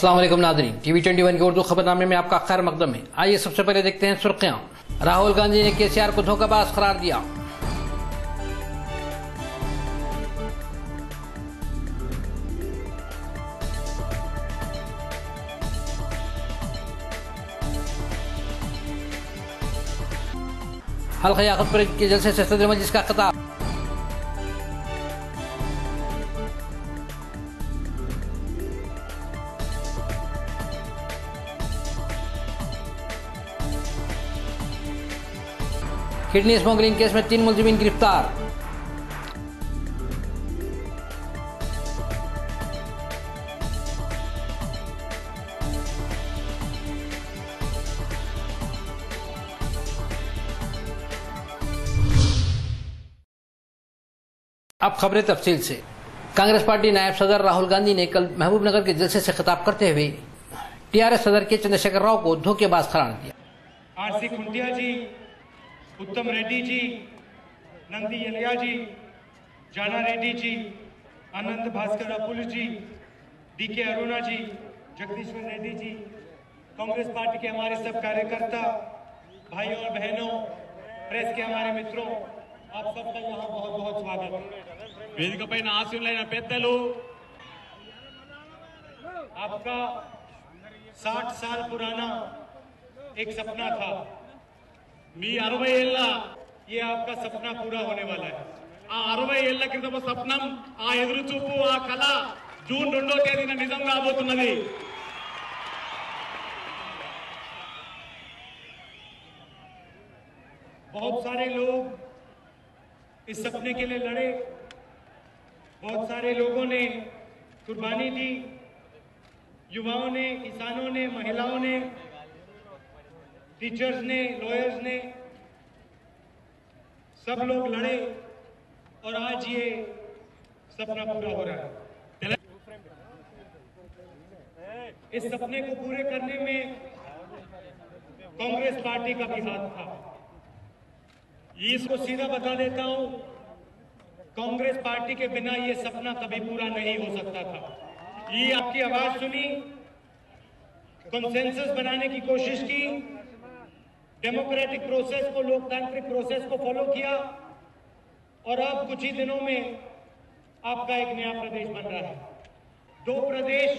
अस्सलाम वालेकुम नाज़रीन, टीवी 21 के उर्दू खबरनामे में आपका खैर मकदम है। आइए सबसे पहले देखते हैं सुर्खियां। राहुल गांधी ने केसीआर को धोखेबाज करार दिया। हल्का याकूत पर के जलसे से सदर मजलिस का खिताब। किडनी स्मगलिंग केस में 3 मुलजिमीन गिरफ्तार। अब खबरें तफसील से। कांग्रेस पार्टी नायब सदर राहुल गांधी ने कल महबूबनगर के जलसे से खिताब करते हुए टीआरएस सदर के चंद्रशेखर राव को धोखेबाज करार दिया। आरसी खुंटिया जी, उत्तम रेड्डी जी, नंदी एलिया जी, जाना रेड्डी जी, आनंद भास्कर अपुल जी, डीके अरुणा जी, जगदीश्वर रेड्डी जी, कांग्रेस पार्टी के हमारे सब कार्यकर्ता भाइयों और बहनों, प्रेस के हमारे मित्रों, आप सबका यहाँ बहुत बहुत स्वागत। वेदिकపై ఆశీనులైన పెద్దలు, आपका 60 साल पुराना एक सपना था, మీ 60 ఏళ్ల ये आपका सपना पूरा होने वाला है। ఆ 60 ఏళ్ల క్రితపు స్వప్నం, ఆ ఎదురు చూపు, ఆ కళ జూన్ 2వ తేదీన నిజం కాబోతున్నది। बहुत सारे लोग इस सपने के लिए लड़े, बहुत सारे लोगों ने कुर्बानी दी, युवाओं ने, किसानों ने, महिलाओं ने, टीचर्स ने, लॉयर्स ने, सब लोग लड़े और आज ये सपना पूरा हो रहा है। इस सपने को पूरे करने में कांग्रेस पार्टी का भी हाथ था। इसको सीधा बता देता हूं, कांग्रेस पार्टी के बिना ये सपना कभी पूरा नहीं हो सकता था। ये आपकी आवाज सुनी, कंसेंसस बनाने की कोशिश की, डेमोक्रेटिक प्रोसेस को, लोकतांत्रिक प्रोसेस को फॉलो किया और अब कुछ ही दिनों में आपका एक नया प्रदेश बन रहा है। 2 प्रदेश,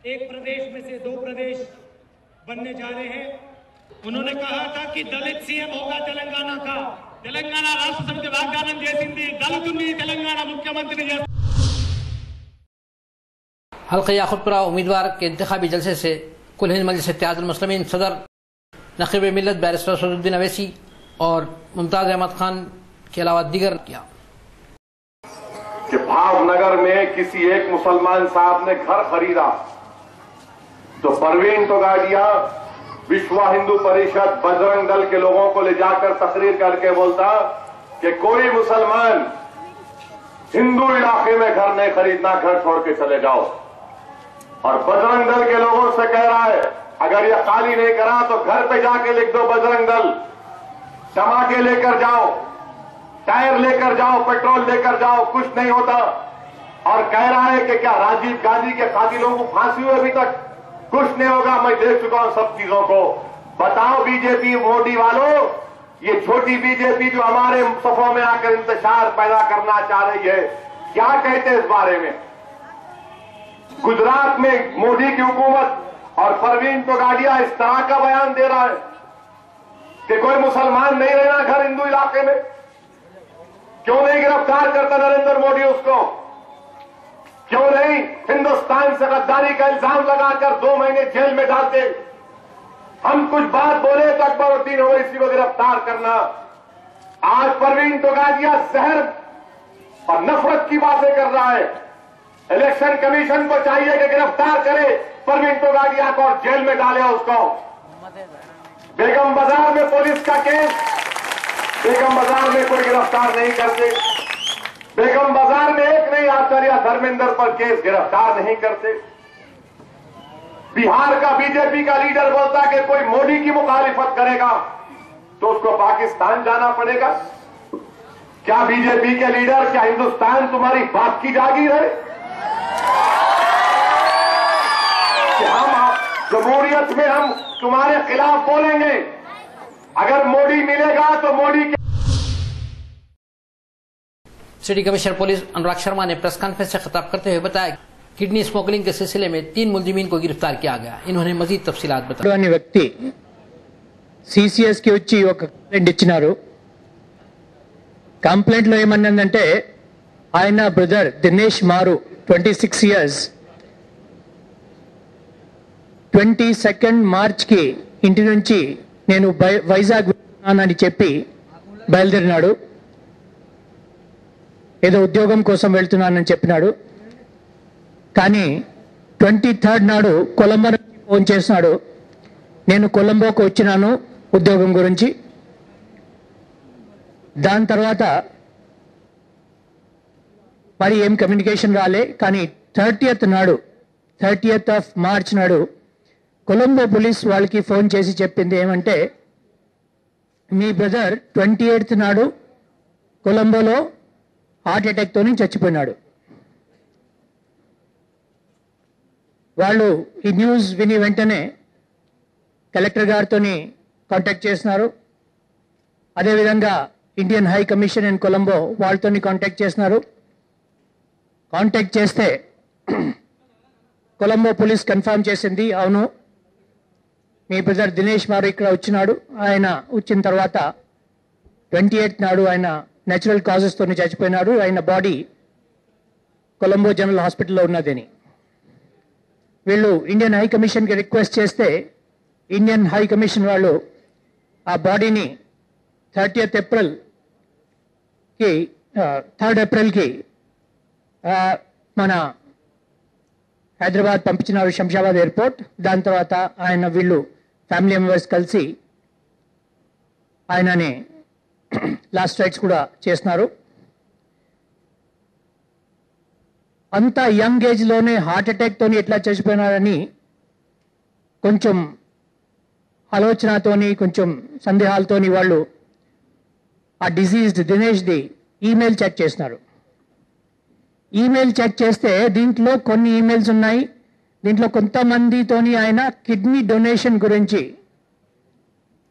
एक प्रदेश में से 2 प्रदेश बनने जा रहे हैं। उन्होंने कहा था कि दलित सीएम होगा तेलंगाना का। తెలంగాణ రాష్ట్ర సమితి వాగ్దానం చేసింది, దళితుని తెలంగాణ ముఖ్యమంత్రిని చేస్తారు। हल्का याकूतपुरा उम्मीदवार के इंतखाबी जलसे से कुल हिंद मजलिस इत्तेहादुल मुस्लिमीन सदर नकीब मिल्लत बैरिस्टर सदरुद्दीन अवैसी और मुमताज अहमद खान के अलावा दीगर किया कि भावनगर में किसी एक मुसलमान साहब ने घर खरीदा तो परवीन तोगाड़िया विश्व हिंदू परिषद बजरंग दल के लोगों को ले जाकर तकरीर करके बोलता कि कोई मुसलमान हिंदू इलाके में घर नहीं खरीदना, घर छोड़ के चले जाओ। और बजरंग दल के लोगों से कह रहा है, अगर ये खाली नहीं करा तो घर पे जाके लिख दो बजरंग दल, धमाके लेकर जाओ, टायर लेकर जाओ, पेट्रोल लेकर जाओ, कुछ नहीं होता। और कह रहा है कि क्या राजीव गांधी के कातिलों को फांसी हुई अभी तक? कुछ नहीं होगा, मैं देख चुका हूं सब चीजों को। बताओ बीजेपी मोदी वालों, ये छोटी बीजेपी जो हमारे सफों में आकर इंतशार पैदा करना चाह रही है, क्या कहते हैं इस बारे में? गुजरात में मोदी की हुकूमत और परवीन तोगाड़िया इस तरह का बयान दे रहा है कि कोई मुसलमान नहीं रहना घर हिंदू इलाके में। क्यों नहीं गिरफ्तार करता नरेंद्र मोदी उसको? क्यों नहीं हिंदुस्तान से गद्दारी का इल्जाम लगाकर 2 महीने जेल में डालते? हम कुछ बात बोले तो अकबरुद्दीन ओवैसी को गिरफ्तार करना। आज परवीन तोगाड़िया जहर और नफरत की बातें कर रहा है। इलेक्शन कमीशन को चाहिए कि गिरफ्तार करे परवीन तोगाड़िया को और जेल में डाले उसको। बेगम बाजार में पुलिस का केस, बेगम बाजार में कोई गिरफ्तार नहीं करते। बेगम बाजार में एक नहीं, आचार्य धर्मेंद्र पर केस गिरफ्तार नहीं करते। बिहार का बीजेपी का लीडर बोलता कि कोई मोदी की मुखालिफत करेगा तो उसको पाकिस्तान जाना पड़ेगा। क्या बीजेपी के लीडर, क्या हिंदुस्तान तुम्हारी बाप की जागीर है? जमहूरियत में हम तुम्हारे खिलाफ बोलेंगे। अगर मोदी मिलेगा तो मोदी के। City commissioner police Anurag Sharma ने प्रेस कॉन्फ्रेंस से खिताब करते हुए बताया किडनी स्मगलिंग के सिलसिले में 3 मुलजिमीन को गिरफ्तार किया गया। इन्होंने मजीद तफसीलात बताई। వ్యక్తి సిసిఎస్కి వచ్చి ఒక కంప్లైంట్ ఇచ్చినారు. కంప్లైంట్లో ఏమన్నదంటే ఆయన బ్రదర్ దినేష్ మారు 26 ఇయర్స్ 22 మార్చ్కి ఇంటి నుంచి నేను వైజాగ్ వెళ్తున్నానని చెప్పి బయలుదేరినాడు. ఏదో ఉద్యోగం కోసం వెళ్తున్నానని చెప్పినాడు. కానీ 23 నాడు కొలంబో నుంచి ఫోన్ చేసినాడు, నేను కొలంబోకు వచ్చినాను ఉద్యోగం గురించి. దాని తర్వాత మరి ఏం కమ్యూనికేషన్ రాలే. కానీ 30th ఆఫ్ మార్చ్ నాడు కొలంబో పోలీస్ వాళ్ళకి ఫోన్ చేసి చెప్పింది ఏమంటే మీ బ్రదర్ 28th నాడు కొలంబోలో హార్ట్ అటాక్తో చచ్చిపోయినాడు. వాళ్ళు ఈ న్యూస్ విని వెంటనే కలెక్టర్ గారితో కాంటాక్ట్ చేసినారు. అదేవిధంగా Indian high commission in Colombo వాళ్ళతో కాంటాక్ట్ చేసినారు. కాంటాక్ట్ చేస్తే కొలంబో పోలీస్ కన్ఫర్మ్ చేసింది, అవును మీ బ్రదర్ దినేష్ మారు ఇక్కడ వచ్చినాడు. ఆయన వచ్చిన తర్వాత 28th నాడు ఆయన నేచురల్ కాజెస్తో చచ్చిపోయినాడు. ఆయన బాడీ కొలంబో జనరల్ హాస్పిటల్లో ఉన్నదని. వీళ్ళు ఇండియన్ హై కమిషన్కి రిక్వెస్ట్ చేస్తే ఇండియన్ హై కమిషన్ వాళ్ళు ఆ బాడీని 3rd ఏప్రిల్కి మన హైదరాబాద్ పంపించినారు, శంషాబాద్ ఎయిర్పోర్ట్. దాని తర్వాత ఆయన వీళ్ళు ఫ్యామిలీ మెంబర్స్ కలిసి ఆయనని లాస్ట్ రైట్స్ కూడా చేస్తున్నారు. అంత యంగ్ ఏజ్లోనే హార్ట్ అటాక్తో ఎట్లా చచ్చిపోయినారని కొంచెం ఆలోచనతోని కొంచెం సందేహాలతోని వాళ్ళు ఆ డిజీజ్డ్ దినేష్ది ఈమెయిల్ చెక్ చేసినారు. ఈమెయిల్ చెక్ చేస్తే దీంట్లో కొన్ని ఈమెయిల్స్ ఉన్నాయి. దీంట్లో కొంతమందితోని ఆయన కిడ్నీ డొనేషన్ గురించి,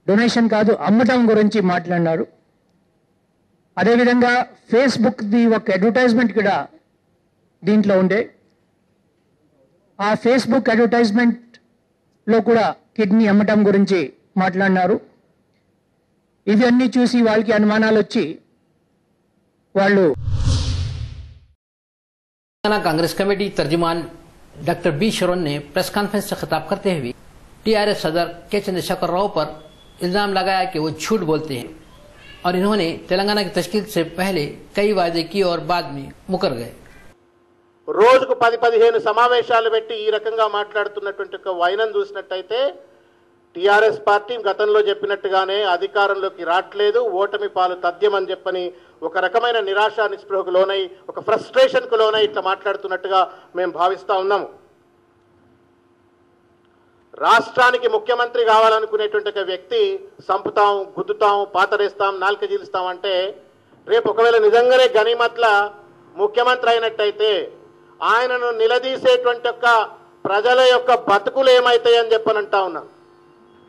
డొనేషన్ కాదు అమ్మటం గురించి మాట్లాడినారు. అదేవిధంగా ఫేస్బుక్ది ఒక అడ్వర్టైజ్మెంట్ కూడా దీంట్లో ఉండే. ఆ ఫేస్బుక్ అడ్వర్టైజ్మెంట్లో కూడా కిడ్నీ అమ్మటం గురించి మాట్లాడినారు. ఇవన్నీ చూసి వాళ్ళకి అనుమానాలు వచ్చి వాళ్ళు कांग्रेस कमेटी तर्जुमान डॉक्टर बी शरण ने प्रेस कॉन्फ्रेंस से खिताब करते हुए टीआरएस सदर के चंद्रशेखर राव पर इल्जाम लगाया कि वो झूठ बोलते हैं और इन्होंने तेलंगाना की तश्कील से पहले कई वादे किए और बाद में मुकर गए. రోజుకు 10-15 సమావేశాలు పెట్టి ఈ రకంగా మాట్లాడుతున్నటువంటి ఒక వైనం చూసినట్టయితే టీఆర్ఎస్ పార్టీ గతంలో చెప్పినట్టుగానే అధికారంలోకి రావట్లేదు, ఓటమి పాలు తథ్యమని చెప్పని ఒక రకమైన నిరాశ నిస్పృహకు లోనై ఒక ఫ్రస్ట్రేషన్కు లోనై ఇట్లా మాట్లాడుతున్నట్టుగా మేము భావిస్తూ ఉన్నాము. రాష్ట్రానికి ముఖ్యమంత్రి కావాలనుకునేటువంటి ఒక వ్యక్తి సంపుతాం, గుద్దుతాం, పాతరేస్తాం, నాలుక జీలుస్తాం అంటే రేపు ఒకవేళ నిజంగానే గనిమత్ల ముఖ్యమంత్రి అయినట్టయితే ఆయనను నిలదీసేటువంటి ఒక ప్రజల యొక్క బతుకులు ఏమవుతాయని చెప్పనంటా ఉన్నా.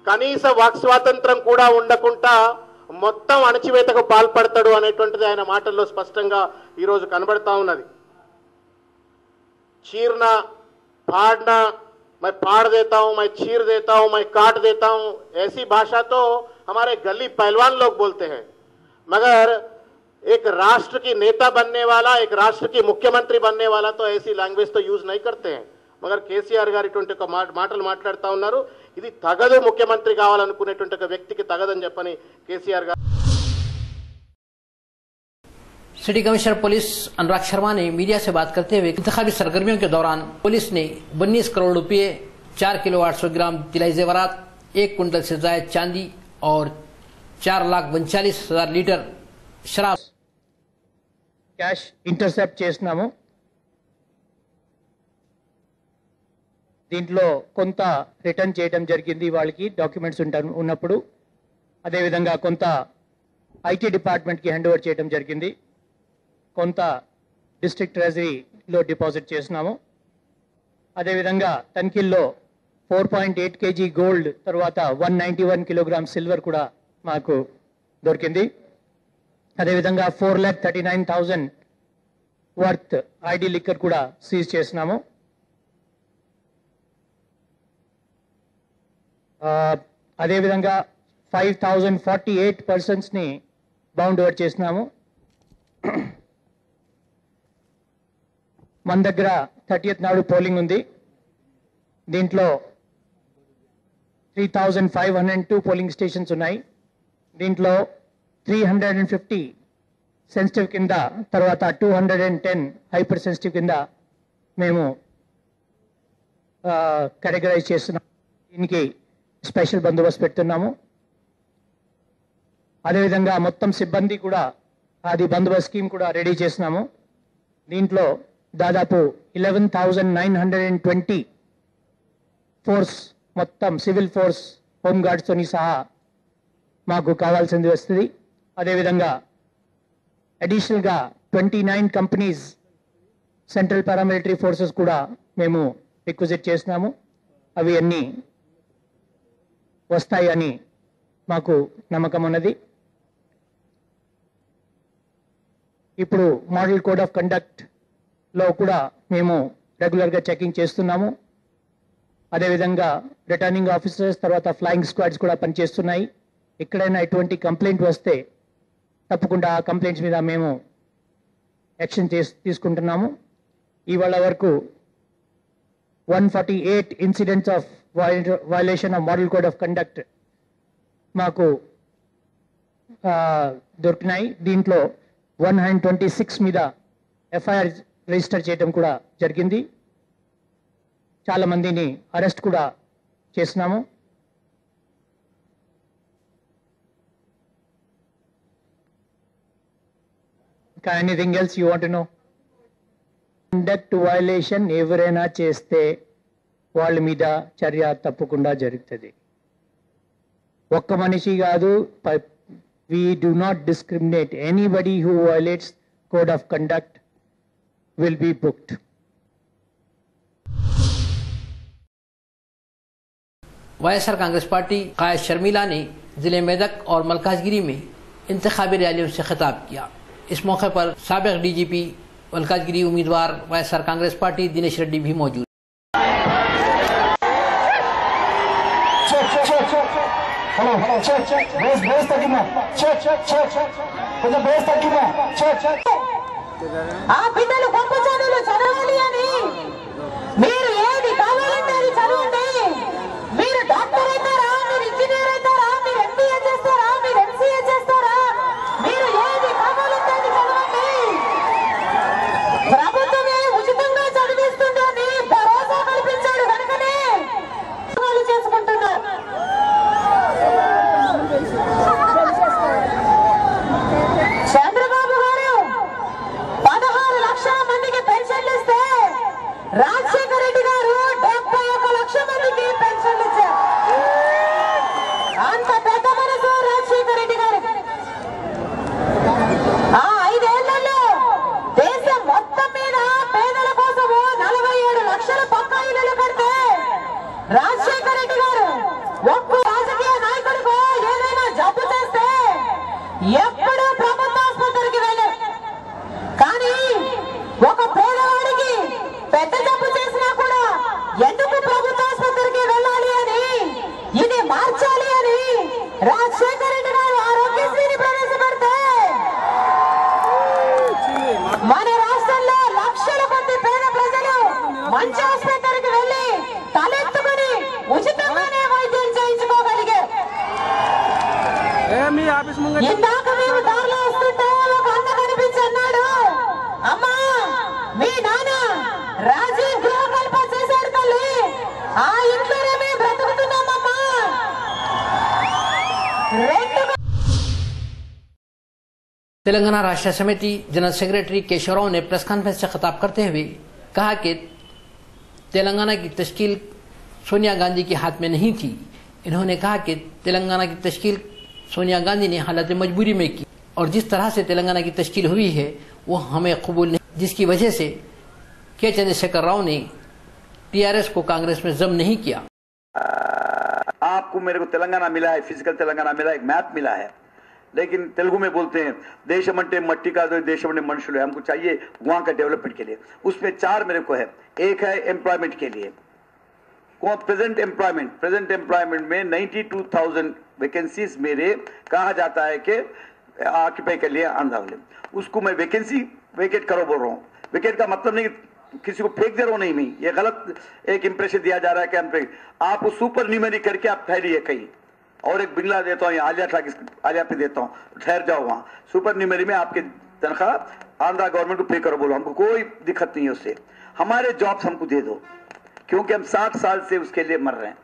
కనీస వాక్ స్వాతంత్రం కూడా ఉండకుండా మొత్తం అణచివేతకు పాల్పడతాడు అనేటువంటిది ఆయన మాటల్లో స్పష్టంగా ఈరోజు కనబడతా ఉన్నది. చీర్నా फाड़ना, मैं फाड़ देता हूं, मैं चीर देता हूं, मैं काट देता हूं, ऐसी भाषा तो हमारे गली पहलवान लोग बोलते हैं. मगर एक राष्ट्र की नेता बनने वाला, एक राष्ट्र की मुख्यमंत्री बनने वाला तो ऐसी लैंग्वेज तो यूज नहीं करते हैं. मगर కేసీఆర్ గారు ఇటువంటి ఒక మాటలు మాట్లాడుతూ ఉన్నారు. ఇది తగదు, ముఖ్యమంత్రి కావాలనుకునేటువంటి ఒక వ్యక్తికి తగదని చెప్పని కేసీఆర్ గారు. City commissioner police Anurag Sharma ने मीडिया से बात करते हुए इंतखाबी सरगर्मियों के दौरान पुलिस ने 19 करोड़ रुपए, 4 किलो 800 ग्राम तिलाई जेवरात, 1 कुंटल से ज्यादा चांदी और 4,39,000 लीटर शराब క్యాష్ ఇంటర్సెప్ట్ చేసినాము. దీంట్లో కొంత రిటర్న్ చేయడం జరిగింది వాళ్ళకి డాక్యుమెంట్స్ ఉన్నప్పుడు. అదేవిధంగా కొంత ఐటీ డిపార్ట్మెంట్కి హ్యాండ్ ఓవర్ చేయడం జరిగింది. కొంత డిస్ట్రిక్ట్ ట్రెజరీలో డిపాజిట్ చేసినాము. అదేవిధంగా తనిఖీల్లో 4.8 kg గోల్డ్, తర్వాత 191 కిలోగ్రామ్ సిల్వర్ కూడా మాకు దొరికింది. అదేవిధంగా 4,39,000 వర్త్ ఐడి లిక్కర్ కూడా సీజ్ చేసినాము. అదేవిధంగా 5,048 పర్సన్స్ని బౌండ్ ఓవర్ చేసినాము. మన దగ్గర 30th నాడు పోలింగ్ ఉంది. దీంట్లో 3,502 పోలింగ్ స్టేషన్స్ ఉన్నాయి. దీంట్లో 350 సెన్సిటివ్ కింద, తర్వాత 210 హైపర్ సెన్సిటివ్ కింద మేము కేటగరైజ్ చేస్తున్నాం. దీనికి స్పెషల్ బందోబస్తు పెడుతున్నాము. అదేవిధంగా మొత్తం సిబ్బంది కూడా అది బందోబస్తు స్కీమ్ కూడా రెడీ చేసినాము. దీంట్లో దాదాపు 11,920 ఫోర్స్, మొత్తం సివిల్ ఫోర్స్, హోమ్ గార్డ్స్తోని సహా మాకు కావాల్సింది వస్తుంది. అదేవిధంగా అడిషనల్గా 29 కంపెనీస్ సెంట్రల్ పారామిలిటరీ ఫోర్సెస్ కూడా మేము రిక్విజిట్ చేసినాము. అవి అన్నీ వస్తాయి అని మాకు నమ్మకం ఉన్నది. ఇప్పుడు మోడల్ కోడ్ ఆఫ్ కండక్ట్లో కూడా మేము రెగ్యులర్గా చెకింగ్ చేస్తున్నాము. అదేవిధంగా రిటర్నింగ్ ఆఫీసర్స్, తర్వాత ఫ్లయింగ్ స్క్వాడ్స్ కూడా పనిచేస్తున్నాయి. ఎక్కడైనా ఎటువంటి కంప్లైంట్ వస్తే తప్పకుండా ఆ కంప్లైంట్స్ మీద మేము యాక్షన్ తీసుకుంటున్నాము. ఇవాళ వరకు 148 incidents of violation of model code of conduct మాకు దొరికినాయి. దీంట్లో 126 మీద ఎఫ్ఐఆర్ రిజిస్టర్ చేయడం కూడా జరిగింది. చాలా మందిని అరెస్ట్ కూడా చేసినాము. Anything else you want to know? Conduct violation ఎవరైనా చేస్తే వాళ్ళ మీద చర్య తప్పకుండా జరుగుతుంది. ఒక్క మనిషి కాదు, we do not discriminate. Anybody who violates code of conduct will be booked. YSR Congress party कायद शर्मिला ने जिले मेदक और मलकाजगिरी में इंतखाबी रैलियों से खिताब किया। इस मौके पर साबिक डीजीपी मलकाजगिरी उम्मीदवार YSR Congress party Dinesh Reddy भी मौजूद। ఆ బిడ్డలు గొప్ప చదువులు చదవాలి అని మీరు ఏది కావాలంటే అది చదవండి. మీరు డాక్టర్ అవుతారా, మీరు ఇంజనీర్ అవుతారా, మీరు ఎంబీఏ చేస్తారా, మీరు ఎంసీఏ చేస్తారా, మీరు ఏది కావాలంటే అది చదవండి. ప్రభుత్వమే ఉచితంగా చదివిస్తుందని భరోసా కల్పించాడు కనుకనే చేసుకుంటున్నారు. చంద్రబాబు గారు 16 లక్షల మందికి పెన్షన్లు ఇస్తే రాజశేఖర రెడ్డి గారు 71 లక్షల మందికి పెన్షన్లు ఇచ్చారు. అంత పెద్ద మనసు రాజశేఖర రెడ్డి గారు. ఆ 5 ఏళ్లలో దేశం మొత్తం మీద పేదల కోసము 47 లక్షల పక్కా ఇళ్లు కడితే రాజశేఖర రెడ్డి గారు ఒక్క రాజకీయ నాయకుడికో ఏదైనా జబ్బు చేస్తే ఎప్పుడు ప్రభుత్వ ఆసుపత్రికి వెళ్ళారు. కానీ ఒక పేదవాడికి పెద్ద జబ్బు చేసినా కూడా ఎందుకు ప్రభుత్వ ఆసుపత్రికి వెళ్ళాలి అని, ఇది మార్చాలి అని రాజశేఖర రెడ్డి గారు ఆరోగ్యశ్రీని ప్రవేశపెడితే మన రాష్ట్రంలో లక్షల కొద్ది పేద ప్రజలు మంచి ఆసుపత్రికి వెళ్లి తలెత్తుకుని ఉచితంగానే వైద్యం చేయించుకోగలిగారు. ఇందాక మేము దారిలో వస్తుంటే ఒక అన్న కనిపించి అన్నాడు, అమ్మా మీ నాన్న రాజీవ్ గృహకల్ప చేశాడు తల్లి, ఆ ఇంట్లోనే మేము బ్రతుకుతున్నామమ్మా. तेलंगाना राष्ट्रीय समिति जनरल सेक्रेटरी केशव राव ने प्रेस कॉन्फ्रेंस से खिताब करते हुए कहा कि तेलंगाना की तश्कील सोनिया गांधी के हाथ में नहीं थी। इन्होंने कहा कि तेलंगाना की तश्कील सोनिया गांधी ने हालत मजबूरी में की और जिस तरह से तेलंगाना की तश्कील हुई है वो हमें कबूल नहीं, जिसकी वजह से के चंद्रशेखर राव ने टीआरएस को कांग्रेस में जम नहीं किया। आपको मेरे को तेलंगाना मिला है, फिजिकल तेलंगाना मिला है, एक मैप मिला है, लेकिन तेलुगु में बोलते हैं देशमंटे मट्टी का दो देशमंटे मनुष्य है, हमको चाहिए वहां का डेवलपमेंट के लिए। उसमें 4 मेरे को है। एक है एम्प्लॉयमेंट के लिए, प्रेजेंट एम्प्लॉयमेंट में 92,000 वैकेंसीज मेरे कहा जाता है कि ऑक्यूपाई कर लिए आंध्रा वाले, उसको मैं वैकेंसी वेकेट करो बोल रहा हूँ। वेकेट का मतलब नहीं किसी को फेंक दे रहा हूं, नहीं, ये गलत एक इंप्रेशन दिया जा रहा है कि आप सुपर न्यूमेरिक करके आप ठहरिए कहीं, और एक बिंगला देता हूं, आलिया पे देता हूं, ठहर जाओ वहां। सुपर न्यूमेरी में आपके तनख्वाह आंध्रा गवर्नमेंट को पे करो बोलो, हमको कोई दिक्कत नहीं है उससे। हमारे जॉब्स हमको दे दो, क्योंकि हम 60 साल से उसके लिए मर रहे हैं।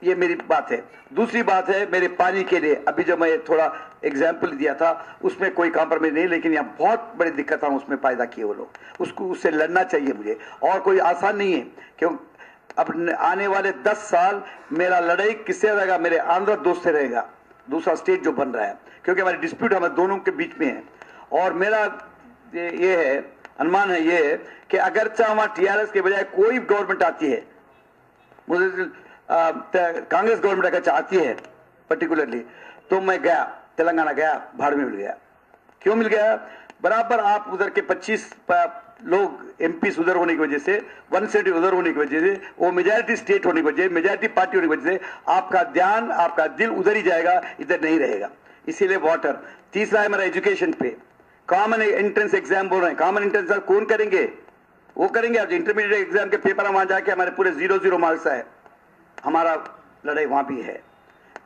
ये मेरी बात है। दूसरी बात है मेरे पानी के लिए, अभी जो मैं थोड़ा एग्जाम्पल दिया था उसमें कोई कॉम्प्रोमाइज नहीं, लेकिन यहाँ बहुत बड़ी दिक्कत उसमें पैदा किए वो लोग, उससे लड़ना चाहिए मुझे, और कोई आसान नहीं है। क्यों अब आने वाले 10 साल मेरा लड़ाई किससे रहेगा? मेरे आंध्र दोस्त से रहेगा, दूसरा स्टेट जो बन रहा है, क्योंकि हमारी डिस्प्यूट हमारे दोनों के बीच में है। और मेरा ये है अनुमान है ये कि अगर वहां टीआरएस के बजाय कोई गवर्नमेंट आती है, मुझे कांग्रेस गवर्नमेंट अगर चाहती है पर्टिकुलरली, तो मैं गया तेलंगाना गया, भाड़ में मिल गया। क्यों मिल गया? बराबर आप उधर के 25 लोग एमपी उधर होने की वजह से, 170 उधर होने की वजह से, वो मेजॉरिटी स्टेट होने की वजह से, मेजॉरिटी पार्टी होने की वजह से आपका ध्यान आपका दिल उधर ही जाएगा, इधर नहीं रहेगा। इसीलिए वाटर। तीसरा है मेरा एजुकेशन पे, कॉमन एंट्रेंस एग्जाम बोल रहे हैं। कॉमन एंट्रेंस कौन करेंगे? वो करेंगे। अब इंटरमीडिएट एग्जाम के पेपर वहां जाके हमारे पूरे 0-0 मार्क्स है। हमारा लड़ाई वहां भी है।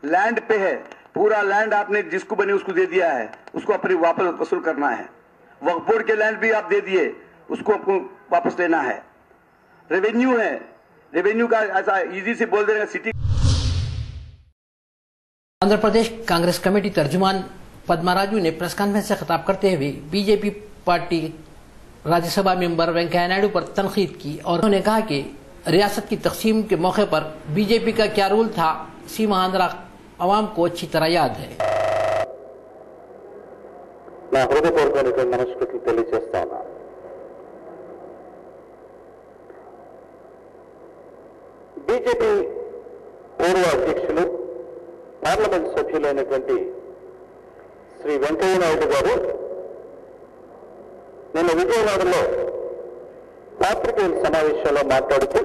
लैंड पे है, पूरा लैंड आपने जिसको बने उसको दे दिया है, उसको अपनी वापस वसूल करना है। वक्फ बोर्ड के लैंड भी आप दे दिए, उसको आपको वापस लेना है। रेवेन्यू है, रेवेन्यू का ऐसा इजी से बोल देगा सिटी। आंध्र प्रदेश कांग्रेस कमेटी तर्जुमान पद्मा राजू ने प्रेस कॉन्फ्रेंस से खिताब करते हुए BJP party Rajya Sabha member Venkaiah Naidu पर तनकीद की, और उन्होंने कहा कि रियासत की तकसीम के मौके पर बीजेपी का क्या रोल था, सीमांध्र अवाम को अच्छी तरह याद है। నా హృదయపూర్వకమైన మనస్ఫూర్తి తెలియజేస్తా ఉన్నా. బీజేపీ పూర్వ అధ్యక్షులు పార్లమెంట్ సభ్యులైనటువంటి శ్రీ వెంకయ్య నాయుడు గారు నిన్న విజయవాడలో పాత్రికేయుల సమావేశంలో మాట్లాడుతూ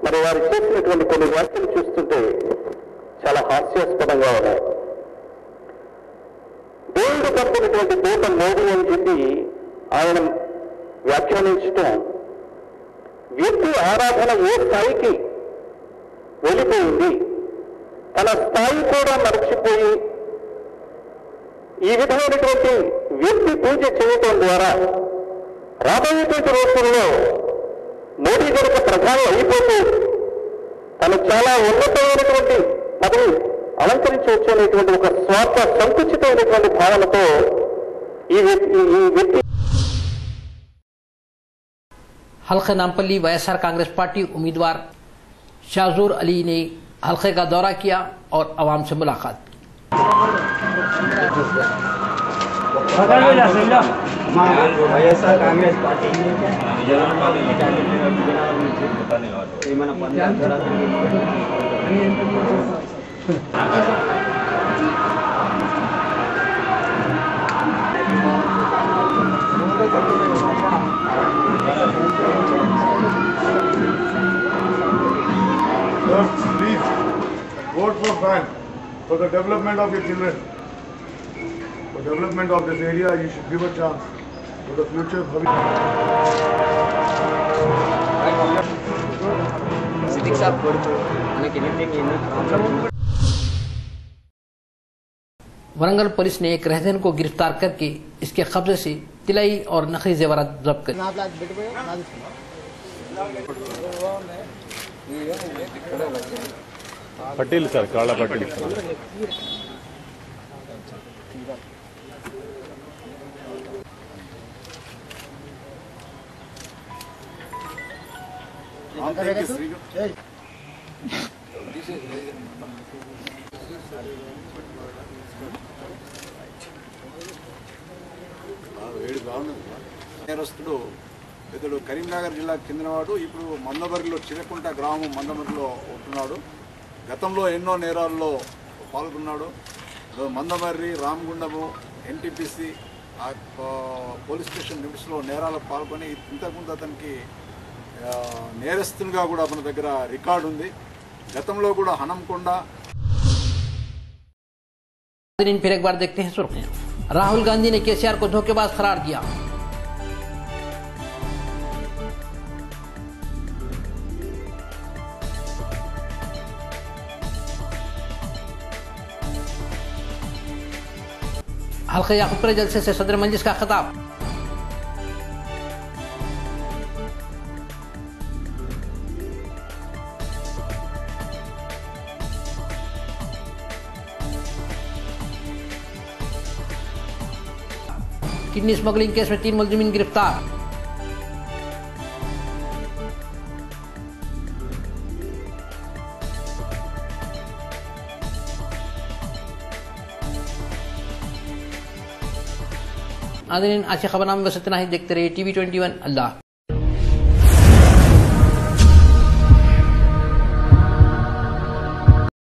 మరి వారు చేసినటువంటి కొన్ని వ్యాఖ్యలు చూస్తుంటే చాలా హాస్యాస్పదంగా ఉన్నాయి. దేవుడు పంపినటువంటి దూత మోడీ అని చెప్పి ఆయన వ్యాఖ్యానించడం వ్యక్తి ఆరాధన ఏ స్థాయికి వెళ్ళిపోయింది, తన స్థాయి కూడా మర్చిపోయి ఈ విధమైనటువంటి వ్యక్తి పూజ చేయటం ద్వారా రాబోయేటువంటి రోజుల్లో మోడీ గారికి ప్రధాని అయిపోతూ తను చాలా ఉన్నతమైనటువంటి పదవి అలంకరించవచ్చు అనేటువంటి ఒక స్వార్థ సంకుచితమైనటువంటి భావనతో ఈ వ్యక్తి हल्के नामपल्ली वाईएसआर कांग्रेस पार्टी उम्मीदवार शाहजूर अली ने हल्के का दौरा किया और आवाम से मुलाकात की। YSR Congress party Please vote for FAN for the development of your children. For development of this area, you should give a chance for the future. Warangal police ने एक रहजन को गिरफ्तार करके इसके कब्जे से तिलाई और नकली जेवरात जब्त कर। पटेल सर, काला पटेल सर। నేరస్తుడు ఇతడు కరీంనగర్ జిల్లాకు చెందినవాడు. ఇప్పుడు మందమర్రిలో చిరకుంట గ్రామం మందమర్రిలో ఉంటున్నాడు. గతంలో ఎన్నో నేరాల్లో పాల్గొన్నాడు. Mandamarri, Ramagundam, NTPC police station లిమిట్స్లో నేరాలకు పాల్గొని ఇంతకుముందు అతనికి నేరస్తునిగా కూడా మన దగ్గర రికార్డు ఉంది. గతంలో కూడా హనంకొండ. फिर एक बार देखते हैं सुर्खियां। राहुल गांधी ने केसीआर को धोखेबाज करार दिया। हल्के याकूबपुरा जलसे से सदर मंजिस का खिताब। किडनी स्मगलिंग केस में 3 मुलजिमीन गिरफ्तार। आज की खबरनामे बस इतना ही। देखते रहिए TV 21। अल्लाह।